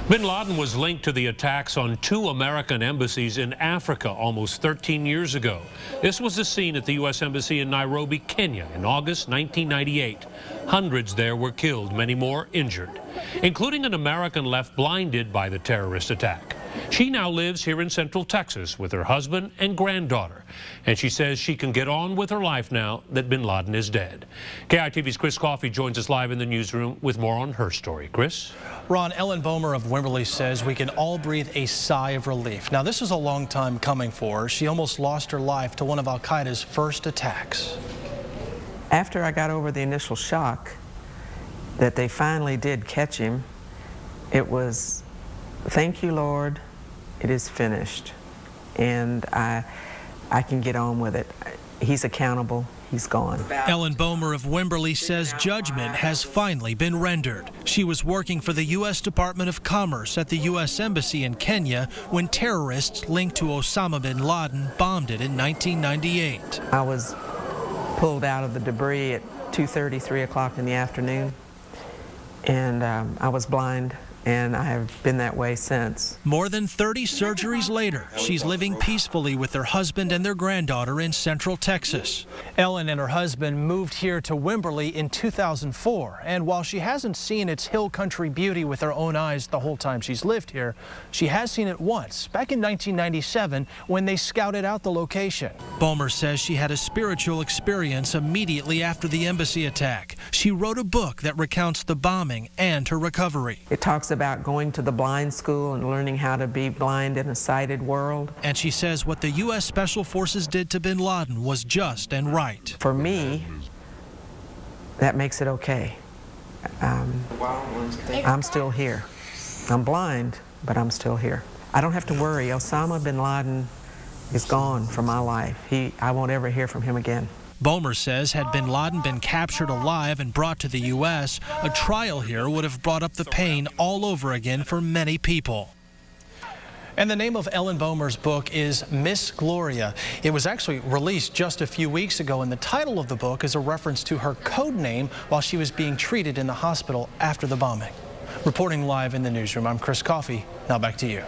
Bin Laden was linked to the attacks on 2 American embassies in Africa almost 13 years ago. This was the scene at the U.S. Embassy in Nairobi, Kenya in August 1998. Hundreds there were killed, many more injured, including an American left blinded by the terrorist attack. She now lives here in Central Texas with her husband and granddaughter, and she says she can get on with her life now that Bin Laden is dead. KEYE TV's Chris Coffey joins us live in the newsroom with more on her story. Chris? Ron, Ellen Bomer of Wimberley says we can all breathe a sigh of relief. Now, this is a long time coming for her. She almost lost her life to one of al-Qaeda's first attacks. After I got over the initial shock that they finally did catch him, it was, thank you, Lord, it is finished. And I can get on with it. He's accountable. He's gone. Ellen Bomer of Wimberley says judgment has finally been rendered. She was working for the U.S. Department of Commerce at the U.S. Embassy in Kenya when terrorists linked to Osama bin Laden bombed it in 1998. I was pulled out of the debris at 2:30, 3 o'clock in the afternoon, and I was blind. And I have been that way since. More than 30 surgeries later, she's living peacefully with her husband and their granddaughter in Central Texas. Ellen and her husband moved here to Wimberley in 2004. And while she hasn't seen its hill country beauty with her own eyes the whole time she's lived here, she has seen it once, back in 1997, when they scouted out the location. Bomer says she had a spiritual experience immediately after the embassy attack. She wrote a book that recounts the bombing and her recovery. It talks about going to the blind school and learning how to be blind in a sighted world. And she says what the U.S. Special Forces did to bin Laden was just and right. For me, that makes it okay. I'm still here. I'm blind, but I'm still here. I don't have to worry. Osama bin Laden is gone from my life. I won't ever hear from him again. Bomer says had bin Laden been captured alive and brought to the U.S., a trial here would have brought up the pain all over again for many people. And the name of Ellen Bomer's book is Miss Gloria. It was actually released just a few weeks ago, and the title of the book is a reference to her code name while she was being treated in the hospital after the bombing. Reporting live in the newsroom, I'm Chris Coffey. Now back to you.